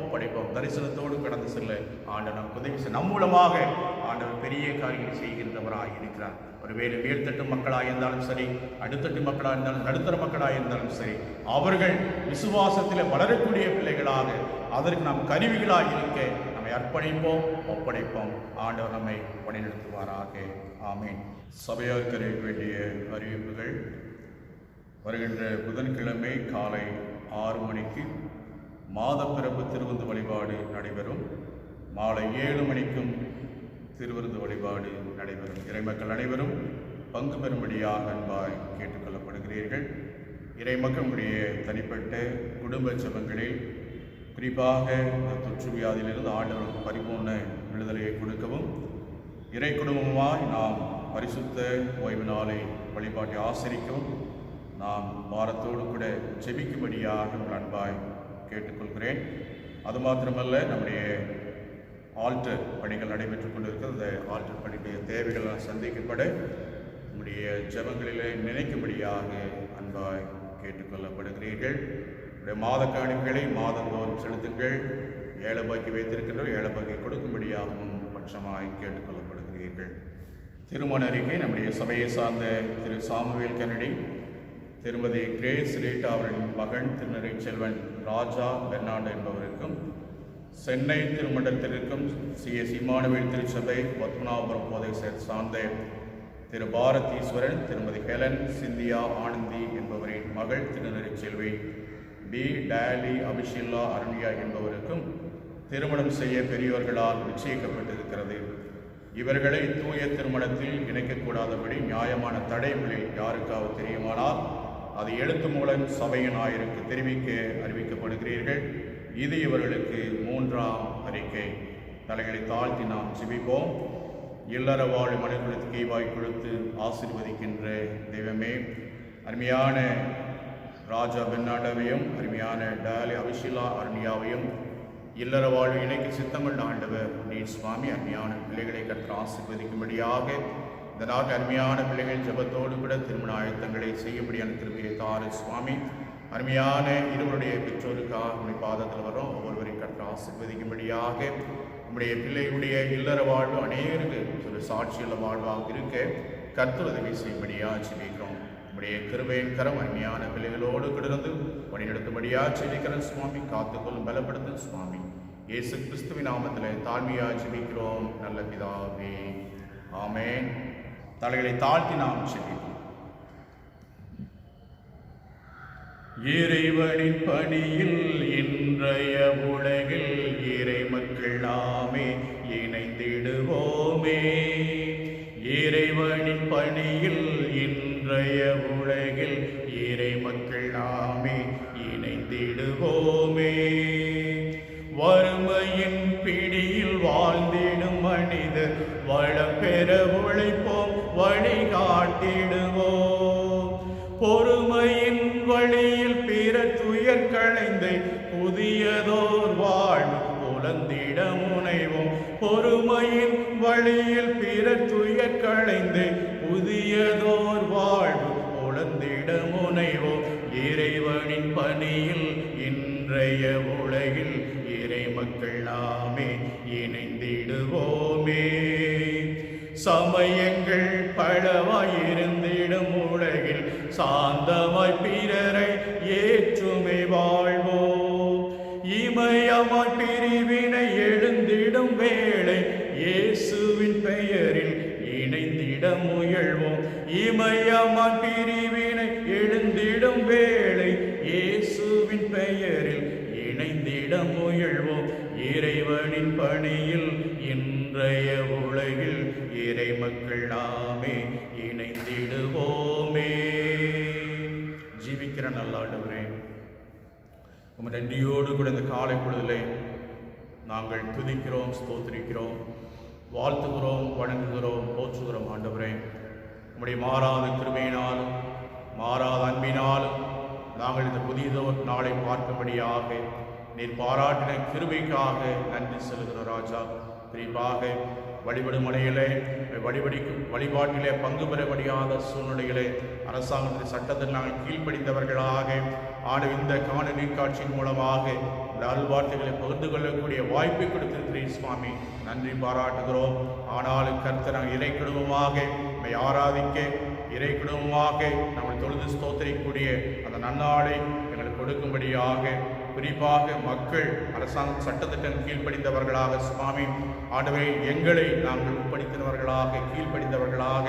ஒப்படைப்போம். தரிசனத்தோடு கடந்து செல்ல ஆண்டவர் நமக்கு உதவி செய்ய நம் மூலமாக ஆண்டவர் பெரிய காரியங்களை செய்கின்றவராக இருக்கிறார். ஒருவேளை மேல்தட்டு மக்களாக இருந்தாலும் சரி, அடித்தட்டு மக்களாக இருந்தாலும், நடுத்தர மக்களாக இருந்தாலும் சரி, அவர்கள் விசுவாசத்தில் வளரக்கூடிய பிள்ளைகளாக அதற்கு நாம் கருவிகளாக இருக்க நம்மை ஒப்படைப்போம். ஆண்டவர் நம்மை வழிநடத்துவாராக. ஆமீன். சபையாருக்கு அறிவிக்க வேண்டிய அறிவிப்புகள். வருகின்ற புதன்கிழமை காலை 6 மணிக்கு மாதப்பிறப்பு திருவிருந்து வழிபாடு நடைபெறும். மாலை 7 மணிக்கும் திருவிருந்து வழிபாடு நடைபெறும். இறைமக்கள் அனைவரும் பங்கு பெறும்படியாக அன்பாய் கேட்டுக்கொள்ளப்படுகிறீர்கள். இறைமக்களுடைய தனிப்பட்ட குடும்ப ஜெபங்களில் குறிப்பாக இந்த தொற்று வியாதியிலிருந்து ஆண்டவருக்கு பரிபூர்ண விடுதலையை கொடுக்கவும், இறை குடும்பமாய் நாம் பரிசுத்த ஓய்வு நாளை வழிபாட்டை ஆசரிக்கவும் நாம் வாரத்தோடு கூட ஜெபிக்கும்படியாக உங்கள் அன்பாய் கேட்டுக்கொள்கிறேன். அது மாத்திரமல்ல, நம்முடைய ஆல்டர் பணிகள் நடைபெற்றுக் கொண்டிருக்கிறது. அந்த ஆல்டர் பணியுடைய தேவைகள் சந்திக்கப்பட நம்முடைய ஜெபங்களிலே நினைக்கும்படியாக அன்பாய் கேட்டுக்கொள்ளப்படுகிறீர்கள். உடைய மாத காணிக்கைகளை மாதந்தோறும் செலுத்துங்கள். ஏழைப்பாக்கி வைத்திருக்கின்ற ஏழைப்பாக்கி கொடுக்கும்படியாகவும் பட்சமாய் கேட்டுக்கொள்ளப்படுகிறீர்கள். திருமண அறிக்கை. நம்முடைய சபையை சார்ந்த திரு சாமுவேல் கென்னடி, திருமதி கிரேஸ் ரீட்டா அவர்களின் மகன் திருநறை செல்வன் ராஜா பெர்னாண்டு என்பவருக்கும், சென்னை திருமண்டலத்திற்கும் CS இம்மானுவேல் திருச்சபை பத்மநாபபுரம் போதை சார்ந்த திரு பாரதீஸ்வரன், திருமதி ஹெலன் சிந்தியா ஆனந்தி என்பவரின் மகள் திருநறை செல்வி B. டேலி அபிஷில்லா அருணியா என்பவருக்கும் திருமணம் செய்ய பெரியவர்களால் நிச்சயிக்கப்பட்டிருக்கிறது. இவர்களை தூய திருமணத்தில் இணைக்கக்கூடாதபடி நியாயமான தடைகளில் யாருக்காவது தெரியுமானால் அது எழுத்து மூலம் சபையின் ஆயருக்கு தெரிவிக்க அறிவிக்கப்படுகிறீர்கள். இது இவர்களுக்கு 3ஆம் அறிக்கை. தலைகளை தாழ்த்தி நாம் ஜெபிப்போம். இல்லற வாழ் மனிதர்களுக்கு ஈவாய் கொடுத்து ஆசீர்வதிக்கின்ற தெய்வமே, அருமையான ராஜா பெர்னாண்டவையும் அருமையான டேலி அபிஷில்லா அருணியாவையும் இல்லற வாழ்வு இணைக்கு சித்தங்கள் ஆண்டவர் நீர் சுவாமி. அருமையான பிள்ளைகளை கற்று ஆசீர்வதிக்கும்படியாக இந்த நாட்டு அருமையான பிள்ளைகள் ஜெபத்தோடு கூட திருமண ஆயத்தங்களை செய்யும்படியான திரும்பியை தாரு சுவாமி. அருமையான இருவருடைய பெற்றோருக்காக உடைய பாதத்தில் வரும் ஒவ்வொருவரையும் கற்று ஆசீர்வதிக்கும்படியாக நம்முடைய பிள்ளைகளுடைய இல்லற வாழ்வு அநேகருக்கு ஒரு சாட்சியுள்ள வாழ்வாக இருக்க கர்த்தர் உதவி செய்யும்படியாக ஜெபிக்கிறோம். நம்முடைய கிருபையின் கரம் அருமையான பிள்ளைகளோடு கிடந்து வழிநடத்தும்படியாக ஜெபிக்கிறோம் சுவாமி. காத்துக்கொள்ளும் பலப்படுத்தும் சுவாமி. இயேசு கிறிஸ்துவின் நாமத்தில் தாழ்மையாக ஜெபிக்கிறோம் நல்ல பிதாவே. ஆமென். தலைகளை தாழ்த்தி நாம் ஜெபிப்போம். இறைவனின் பணியில் இன்றைய உலகில் இறை மக்கள் நாமே இணைந்திடுவோமே. இறைவனின் பணியில் இன்றைய உலகில் இறை மக்கள் நாமே இணைந்திடுவோமே. வறுமையின் பிடியில் வாழ்ந்திடும் மனிதர் வளம் பெற உழைப்போம், வழிகாட்டிடுவோம். பொறுமையின் வழியில் பிற துயர் களைந்து புதியதோர் வாழ்வு புலந்திட முனைவோம். பொறுமையின் வழியில் பிற துயர் களைந்து புதியதோர் வாழ்வு புலந்திட முனைவோம். இறைவனின் பணியில் இன்றைய உலகில் இறை மக்கள் நாமே இணைந்திடுவோமே. சமயங்கள் பலவாயிருந்திடும் உலகில் சாந்தமாய் பிறரை ஏற்றுமை வாழ்வோம். இமயமாய் பிரிவினை எழுந்திடும் வேளை இயேசுவின் பெயரில் இணைந்திட முயல்வோம். இமயமாய் பிரிவினை எழுந்திடும் வேளை இயேசுவின் பெயரில் இணைந்திட முயல்வோம். இறைவனின் பணியில் இன்றைய உலகில் இறை மக்கள் நாமே இணைந்திடுவோமே. ஜீவிக்கிற நல்ல ஆண்டவரே, உம் நன்றியோடு கூட இந்த காலை பொழுதிலே நாங்கள் துதிக்கிறோம், ஸ்தோத்திரிக்கிறோம், வாழ்த்துகிறோம், வணங்குகிறோம், போற்றுகிறோம். ஆண்டவரே, உம்முடைய மாறாத கிருபையினாலும் மாறாத அன்பினாலும் நாங்கள் இந்த புதியதோர் நாளை பார்க்கும்படியாக நீர் பாராட்டின கிருபைக்காக நன்றி செலுகிறோம் ராஜா. குறிப்பாக வழிபடும் முறையிலே வழிபாட்டிலே பங்கு பெற முடியாத சூழ்நிலையிலே அரசாங்கத்தின் சட்டத்தில் நாங்கள் கீழ்ப்படிந்தவர்களாக இந்த காணொலி காட்சியின் மூலமாக இந்த அல்வார்த்தைகளை பகிர்ந்து கொள்ளக்கூடிய வாய்ப்பை கொடுத்திருக்கிறீர் சுவாமி, நன்றி பாராட்டுகிறோம். ஆனாலும் கர்த்தர் நாங்கள் இறை குடும்பமாக நம்மை ஆராதிக்க, இறை குடும்பமாக நம்மை தொழுது ஸ்தோத்திரிக்கக்கூடிய அந்த நன்னாளை எங்களுக்கு கொடுக்கும்படியாக, குறிப்பாக மக்கள் அரசாங்க சட்டத்திட்டம் கீழ்ப்படிந்தவர்களாக சுவாமி ஆண்டவரே எங்களை நாங்கள் உட்படுத்தினவர்களாக, கீழ்ப்படிந்தவர்களாக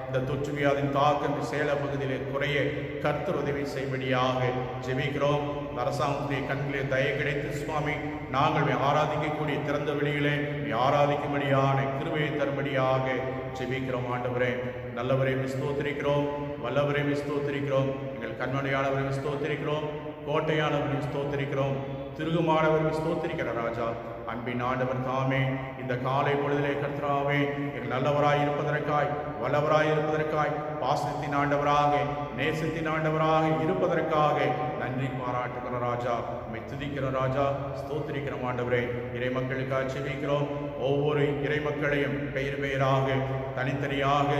இந்த தொற்று வியாதின் தாக்கம் சேல பகுதியிலே குறைய கர்த்தர் உதவி செய்யும்படியாக ஜெபிக்கிறோம். அரசாங்கத்துடைய கண்களே தயை கிடைத்து சுவாமி நாங்கள் ஆராதிக்கக்கூடிய திறந்த வெளியிலே ஆராதிக்கும்படியான கிருபையை தரும்படியாக ஜெபிக்கிறோம். ஆண்டவரே நல்லவரை ஸ்தோத்திரிக்கிறோம், வல்லவரை ஸ்தோத்திரிக்கிறோம், எங்கள் கண்மணியானவரை ஸ்தோத்திரிக்கிறோம், கோட்டையானவரை ஸ்தோத்திரிக்கிறோம், திருகுமானவரை ஸ்தோத்திரிக்கிற ராஜா. அன்பின் ஆண்டவர் தாமே இந்த காலை பொழுதிலே கர்த்தராவே எங்கள் நல்லவராய் இருப்பதற்காய், வல்லவராய் இருப்பதற்காய், பாசத்தின் ஆண்டவராக, நேசத்தின் ஆண்டவராக இருப்பதற்காக நன்றி பாராட்டுகிற ராஜா, உம்மை துதிக்கிற ராஜா, ஸ்தோத்திரிக்கிற ஆண்டவரே. இறை மக்களுக்காக செபிக்கிறோம். ஒவ்வொரு இறை மக்களையும் பெயர் பெயராக, தனித்தனியாக,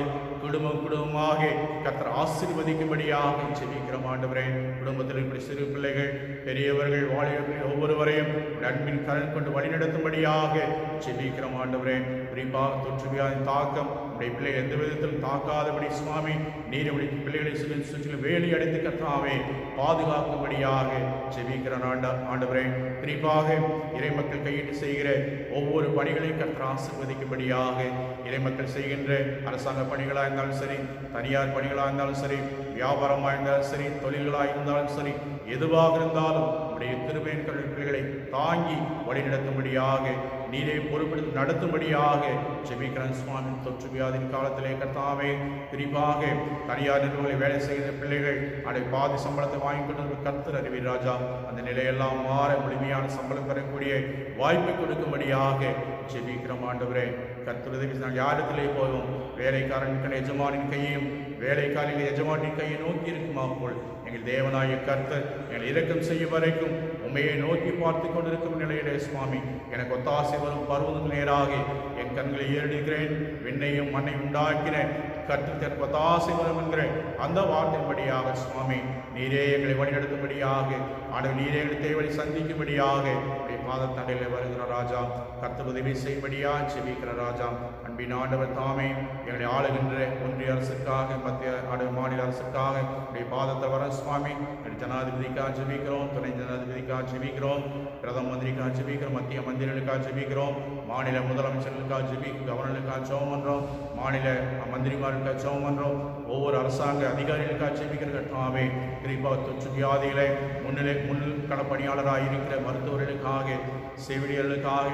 குடும்பமாக கர்த்தர் ஆசீர்வதிக்கும்படியாக செபிக்கிற ஆண்டவரே. குடும்பத்தில் இப்படி சிறு பிள்ளைகள், பெரியவர்கள், வாலிபர்கள் ஒவ்வொருவரையும் அன்பின் கரண் கொண்டு வழிநடத்தும்படியாக செபிக்கிற ஆண்டவரே. குறிப்பாக தொற்று வியாதியின் தாக்கம் உடைய பிள்ளைகள் எந்த விதத்திலும் தாக்காதபடி சுவாமி நீர் உடைய பிள்ளைகளை சுற்றிலும் வேலி அடைத்து கர்த்தாவே பாதுகாக்கும்படியாக செபிக்கிற ஆண்டவரே. குறிப்பாக இறை மக்கள் கையிட்டு செய்கிற ஒவ்வொரு பணிகளையும் கர்த்தர் ஆசீர்வதிக்கும்படியாக, இறை மக்கள் செய்கின்ற அரசாங்க பணிகளாக இருந்தாலும் சரி, தனியார் பணிகளாக இருந்தாலும் சரி, வியாபாரமாக இருந்தாலும் சரி, தொழில்களாக இருந்தாலும் சரி, எதுவாக இருந்தாலும் உடைய கிருபையின் பிள்ளைகளை தாங்கி வழிநடத்தும்படியாக, நீரை பொறுப்பெடுத்து நடத்தும்படியாக ஜெபிக்கிறேன் சுவாமி. தொற்று வியாதியின் காலத்திலே கர்த்தாவே குறிப்பாக தனியார் நிறுவனங்களை வேலை செய்கிற பிள்ளைகள் அதை பாதி சம்பளத்தை வாங்கி கொண்டு கர்த்தர் அறிவீர் ராஜா. அந்த நிலையெல்லாம் மாற முழுமையான சம்பளம் பெறக்கூடிய வாய்ப்பை கொடுக்கும்படியாக ஜெபிக்கிறோம் ஆண்டவரே. கர்த்தர் உதவி நாங்கள் யாரிடத்திலே போவோம்? வேலைக்காரன் எஜமானின் கையையும் வேலைக்காரின் எஜமானின் கையை நோக்கி இருக்குமா போல் எங்கள் தேவனாய கர்த்தர் எங்களை இரக்கம் செய்யும் வரைக்கும் உண்மையை நோக்கி பார்த்து கொண்டிருக்கும் நிலையிலே சுவாமி எனக்கு ஒத்தாசை வரும் பருவம் நேராக என் கண்களை ஏறிடுகிறேன். விண்ணையும் மண்ணை உண்டாக்கின கர்த்தர் ஒத்தாசை வரும் என்கிற அந்த வார்த்தையின்படியாக சுவாமி நீரே எங்களை வழிநடத்தும்படியாக, ஆண்டவர் நீரே எங்களை தேவனை சந்திக்கும்படியாக பாதத்தண்டையில் வருகிற ராஜா, கர்த்தர் உதவி செய்யும்படியாக செபிக்கிற ராஜா. அன்பின் ஆண்டவர் தாமே எங்களை ஆளுகின்ற ஒன்றிய அரசுக்காக, மத்திய மாநில அரசுக்காக பாதத்தை வர சுவாமி ஜனாதிபதிக்காக ஜெபிக்கிறோம், துணை ஜனாதிபதிக்காக ஜெபிக்கிறோம், பிரதம மந்திரிக்காக ஜெபிக்கிறோம், மத்திய மந்திரிகளுக்காக ஜெபிக்கிறோம், மாநில முதலமைச்சர்களுக்காக கவர்னருக்காக ஜெபம் பண்றோம், மாநில மந்திரிமார்களுக்காக ஜெபம் பண்றோம், ஒவ்வொரு அரசாங்க அதிகாரிகளுக்காக ஜெபிக்கிற கட்டாவே. குறிப்பாக தொற்று வியாதிகளை முன்கள பணியாளராக இருக்கிற மருத்துவர்களுக்காக, செவிலியர்களுக்காக,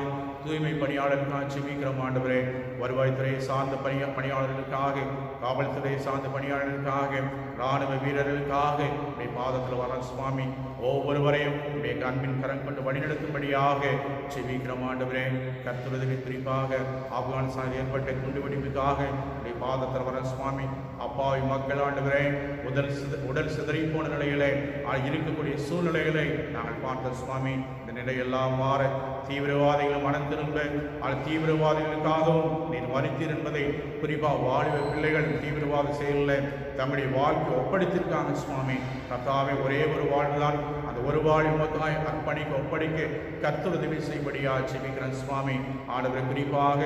தூய்மை பணியாளர்களுக்காக ஜெபிக்கிற ஆண்டவரே. வருவாய்த்துறையை சார்ந்த பணியாளர்களுக்காக, காவல்துறையை சார்ந்த பணியாளர்களுக்காக, இராணுவ வீரர்களுக்காக பாதத்தில் வர சுவாமி ஒவ்வொருவரையும் அன்பின் கரம் கொண்டு வழிநடத்தும்படியாக ஜெபிக்கிற ஆண்டவரே. கர்த்தர் உதவி குறிப்பாக ஆப்கானிஸ்தானில் ஏற்பட்ட குண்டுவெடிப்புக்காக பாதத்தில் வர சுவாமி அப்பாவி மக்கள் ஆண்டவரே உடல் சிதறி போன நிலையிலே இருக்கக்கூடிய சூழ்நிலைகளை நாங்கள் பார்த்த சுவாமி. இந்த நிலையெல்லாம் மாற தீவிரவாதிகள் மனம் திரும்ப தீவிரவாதிகளுக்காகவும் நீர் மறித்தீர் என்பதை குறிப்பாக வாலிப பிள்ளைகள் தீவிரவாத செயலில் தம்முடைய வாழ்க்கை ஒப்படைத்திருக்காங்க சுவாமி. கர்த்தாவே ஒரே ஒரு வாழ்வுதான், அந்த ஒரு வாழ்வுக்காய் அர்ப்பணிக்க ஒப்படைக்க கர்த்தர் உதவி செய்யும்படியாக ஜெபிக்கிறேன் சுவாமி. ஆண்டவரை குறிப்பாக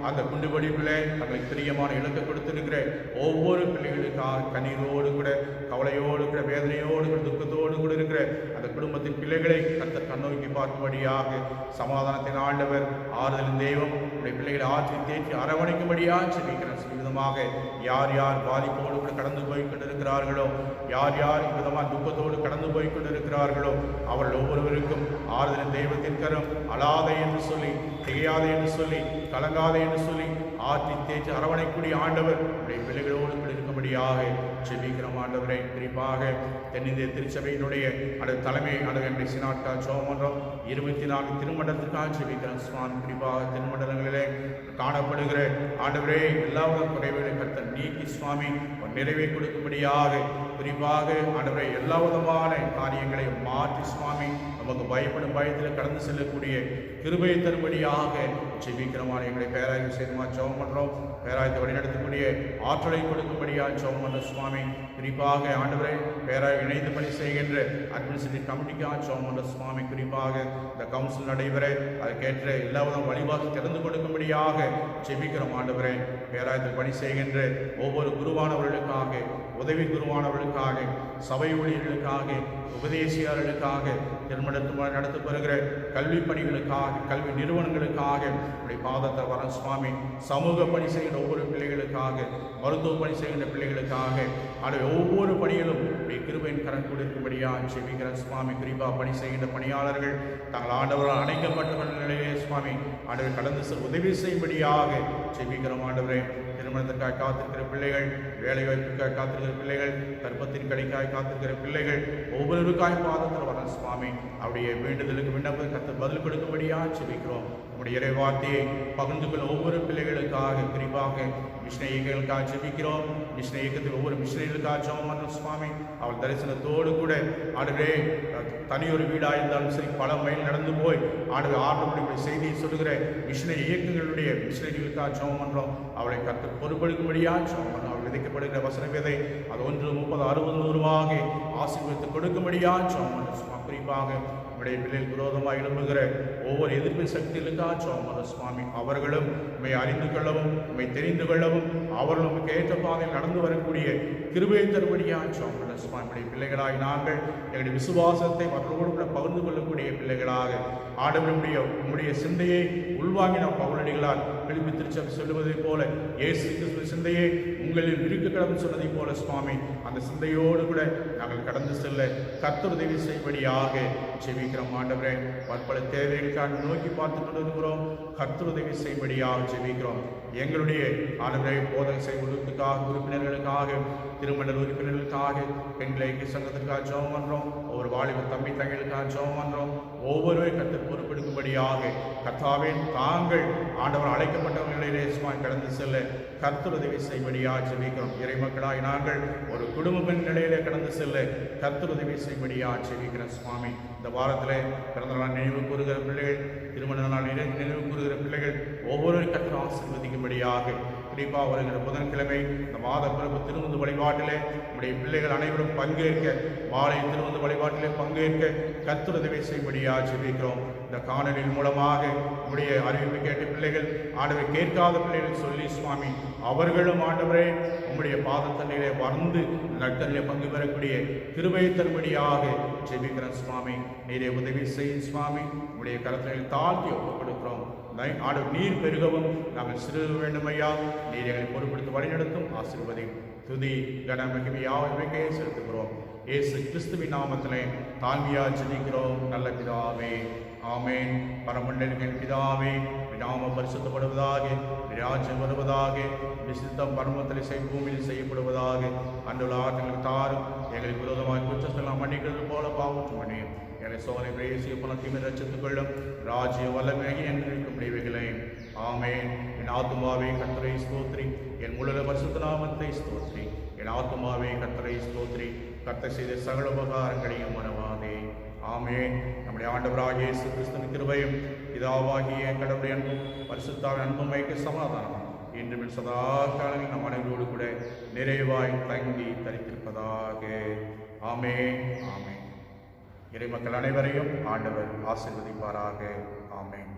அந்த குண்டுவெடிப்பிலே தங்களுக்கு பிரியமான இலக்கை கொடுத்திருக்கிற ஒவ்வொரு பிள்ளைகளுக்காக கண்ணீரோடு கூட, கவலையோடு கூட, வேதனையோடு கூட, துக்கத்தோடு கூட இருக்கிற அந்த குடும்பத்தின் பிள்ளைகளை கர்த்தர் கண்ணோக்கி பார்க்கும்படியாக, சமாதானத்தின் ஆண்டவர் ஆறுதலின் தெய்வம் பிள்ளைகளை ஆற்றி தேற்றி அரவணைக்கும்படியாக ஜெபிக்கிறேன். விதமாக யார் யார் பாதிப்போடு கூட கடந்து போய் கொண்டிருக்கிறார்களோ, யார் யார் விதமாக துக்கத்தோடு கடந்து போய் கொண்டிருக்கிறார்களோ அவர்கள் ஒவ்வொருவருக்கும் ஆறுதலின் தெய்வத்தின் கரம் அழாதே என்று சொல்லி, திகையாதே என்று சொல்லி, கலங்காதே என்று சொல்லி ஆற்றி தேற்றி அரவணைக்கூடிய ஆண்டவர் பிள்ளைகளோடு கூட இருக்கும்படியாக ஜெபிக்கிறோம் ஆண்டவரை. குறிப்பாக தென்னிந்திய திருச்சபையினுடைய தலைமை அலுவலக சினாட்காக ஜெபம் பண்றோம். 24 திருமண்டலத்திற்காக ஜெபிக்கிறோம் சுவாமி. குறிப்பாக திருமண்டலங்களிலே காணப்படுகிற ஆண்டவரே எல்லாவித குறைவுகளை கர்த்தர் நீக்கி சுவாமி நிறைவை கொடுக்கும்படியாக, குறிப்பாக ஆண்டவரை எல்லா விதமான காரியங்களை மாற்றி சுவாமி உமக்கு பயப்படும் பயத்தில் கடந்து செல்லக்கூடிய கிருபையை தரும்படியாக ஜெபிக்கிறோம். எங்களை பேராய்வு செய்யணுமா ஜெபம் பண்ணுறோம். பேராயத்தை வழிநடத்தக்கூடிய ஆற்றலை கொடுக்கும்படியாக ஜெபம் பண்ணுறோம் சுவாமி. குறிப்பாக ஆண்டவரை பேராய் இணைந்து பணி செய்கின்ற அட்மினிஸ்ட்ரேட்டிவ் கமிட்டிக்காக ஜெபம் பண்ணுறோம் சுவாமி. குறிப்பாக இந்த கவுன்சில் நடைபெற அதுக்கேற்ற எல்லா விதம் வழிபாடு திறந்து கொடுக்கும்படியாக ஜெபிக்கிறோம் ஆண்டவரை. பேராயத்தில் பணி செய்கின்ற ஒவ்வொரு குருவானவர்களுக்காக, உதவி குருவானவர்களுக்காக, சபை ஊழியர்களுக்காக, உபதேசியாளர்களுக்காக, திருமணத்துடன் நடத்தப்படுகிற கல்வி பணிகளுக்காக, கல்வி நிறுவனங்களுக்காக உடைய பாதத்தை வர சுவாமி. சமூக பணி செய்கின்ற ஒவ்வொரு பிள்ளைகளுக்காக, மருத்துவ பணி செய்கின்ற பிள்ளைகளுக்காக, அதை ஒவ்வொரு பணியிலும் உடைய கிருபையின் கரம் கொடுக்கும்படியாக ஜெபிக்கிற சுவாமி. குறிப்பாக பணி செய்கின்ற பணியாளர்கள் தங்கள் ஆண்டவரால் அணைக்கப்பட்ட நிலையிலே சுவாமி ஆண்டவர் கடந்து உதவி செய்யும்படியாக ஜெபிக்கிறோம் ஆண்டவரே. திருமணத்திற்காக காத்திருக்கிற பிள்ளைகள், வேலை வாய்ப்புக்காக காத்திருக்கிற பிள்ளைகள், கற்பத்தின் கடைக்காய் காத்திருக்கிற பிள்ளைகள் ஒவ்வொருவருக்காய் பாதத்தில் வர சுவாமி. அவருடைய வேண்டுதலுக்கு விண்ணப்ப பதில் கொடுக்கும்படியாக ஜெபிக்கிறோம். நம்முடைய இறை வார்த்தையை பகிர்ந்து கொள்ள ஒவ்வொரு பிள்ளைகளுக்காக, குறிப்பாக மிஷினை இயக்கங்களுக்காக ஜெபிக்கிறோம். மிஷினை இயக்கத்தில் ஒவ்வொரு மிஷினர்களுக்காக ஜெபம் பண்ணுறோம் சுவாமி. அவள் தரிசனத்தோடு கூட ஆண்டவரே தனியொரு வீடாக இருந்தாலும் சரி, பல மைல் நடந்து போய் ஆண்டவருடைய செய்தியை சொல்லுகிற மிஷினை இயக்கங்களுடைய மிஷினரிகளுக்காக ஜெபம் பண்ணுறோம். அவளை கற்று பொறுப்படுக்கும்படியாக ஜெபம் பண்ணுறோம். அவள் விதைக்கப்படுகிற வசன விதை அது 1, 30, 60, 100 ஆசீர்வதித்து கொடுக்கும்படியாக ஜெபம் பண்ணுறோம் சுவாமி. குறிப்பாக நம்முடைய பிள்ளைகள் விரோதமாக எழும்புகிற ஒவ்வொரு எதிர்ப்பு சக்திகளுக்காக ஜெபம் பண்ணுறோம் சுவாமி. அவர்களும் உண்மை அறிந்து கொள்ளவும், உண்மை தெரிந்து கொள்ளவும், அவர்களும் நமக்கு ஏற்ற பாதையில் நடந்து வரக்கூடிய கிருபையை தரும்படியாக ஜெபம் பண்ணுறோம் சுவாமி. நம்முடைய பிள்ளைகளாக நாங்கள் எங்களுடைய விசுவாசத்தை மற்றவர்களோடு கூட பகிர்ந்து கொள்ளக்கூடிய பிள்ளைகளாக ஆண்டவருடைய உங்களுடைய சிந்தையை உள்வாங்கி நாம் பவுலடிகளால் பிலிப்பி திருச்சபை சொல்லுவதைப் போல, இயேசு கிறிஸ்துவின் சிந்தையை உங்களில் இருக்க கடந்து சொன்னதைப் போல சுவாமி, அந்த சிந்தையோடு கூட நாங்கள் கடந்து செல்ல கர்த்தர் உதவி செய்யும்படியாக ஜெபிக்கிறோம் ஆண்டவரே. பற்பல தேவைகளுக்காக நோக்கி பார்த்து கொண்டிருக்கிறோம். கர்த்தர் உதவி செய்யும்படியாக ஜெபிக்கிறோம். எங்களுடைய ஆண்டவரை போதனை செய்வதற்காக, உறுப்பினர்களுக்காக, திருமண உறுப்பினர்களுக்காக, பெண்களை சங்கத்திற்காக ஜெபம் பண்ணுறோம். ஒவ்வொரு வாலிப தம்பி தங்களுக்காக ஜெபம் பண்ணுறோம். ஒவ்வொருவரை கர்த்தர் பொறுப்பெடுக்கும்படியாக கர்த்தாவே தாங்கள் ஆண்டவர் அழைக்கப்பட்டவர்களிலே சுவாமி கடந்து செல்ல கர்த்தர் உதவி செய்யும்படியாக ஜெபிக்கிறோம். இறை மக்களாய் நாங்கள் ஒரு குடும்ப நிலையிலே கடந்து செல்ல கர்த்தர் உதவி செய்யும்படியாக ஜெபிக்கிறோம் சுவாமி. இந்த வாரத்தில் பிறந்த நாள் நினைவு கூறுகிற பிள்ளைகள், திருமண நாள் நினைவு கூறுகிற பிள்ளைகள் ஒவ்வொரு கர்த்தர் ஆசீர்வதிக்கும்படியாக, குறிப்பாக வருகிற புதன்கிழமை இந்த மாத பிறப்பு திருமண வழிபாட்டிலே நம்முடைய பிள்ளைகள் அனைவரும் பங்கேற்க, மாலை திருமண வழிபாட்டிலே பங்கேற்க கர்த்தர் உதவி செய்யும்படியாக ஜெபிக்கிறோம். இந்த காணொலியின் மூலமாக நம்முடைய அறிவிப்பு கேட்ட பிள்ளைகள், ஆண்டவரை கேட்காத பிள்ளைகள் சொல்லி சுவாமி அவர்களும் ஆண்டவரே உங்களுடைய பாதத்தண்டையிலே வந்து நட்தனிலே பங்கு பெறக்கூடிய கிருபை தரும்படியாக ஜெபிக்கிறோம் சுவாமி. நீரே உதவி செய்யும் சுவாமி. உங்களுடைய கரத்தில் தாழ்த்தி ஒப்புக் கொடுக்கிறோம். ஆண்டவர் நீர் பெருகவும் நாங்கள் சிறுக வேண்டும் ஐயா. நீர் எங்களை பொறுப்படுத்தி வழிநடத்தும் ஆசீர்வதி துதி கன மகிமையாகவே செலுத்துகிறோம். இயேசு கிறிஸ்துவின் நாமத்திலே தாழ்மையாக ஜெபிக்கிறோம் நல்ல பிதாவே, ஆமேன். பரமண்டலின் பிதாவே, நாம பரிசுத்தப்படுவதாக, ராஜ்யம் வருவதாக, விசித்தம் பரமத்தில் பூமியில் செய்யப்படுவதாக. அன்றுள்ள ஆற்றலுக்கு தாரும். எங்களுக்கு விரோதமாக குற்றத்தெல்லாம் மன்னிக்கிறது போல பாவற்று மன்னியும். எங்களை சோதனை பிரேசிய பணத்தையும் ரசித்துக் கொள்ளும். ராஜ்ய வல்லமையாகி என்றிருக்கும் முடிவுகளை. ஆமேன். என் ஆத்துமாவே கர்த்தரை ஸ்தோத்ரி, என் முழு பரிசுத்த நாமத்தை ஸ்தோத்ரி. என் ஆத்துமாவே கர்த்தரை ஸ்தோத்ரி, கர்த்தர் செய்த சகல உபகாரங்களையும் மறவாதே. ஆமேன். நம்முடைய ஆண்டவராகிய இயேசு கிறிஸ்துவின் கிருபையும் பிதாவாகிய கடவுளுடைய அன்பும் பரிசுத்தாவின் அன்பும் வைக்க சமாதானம் இன்றும் சதா காலங்களில் நம் அனைவரோடு கூட நிறைவாய் தங்கி தரித்திருப்பதாக. ஆமேன். ஆமேன். இறைமக்கள் அனைவரையும் ஆண்டவர் ஆசீர்வதிப்பாராக. ஆமேன்.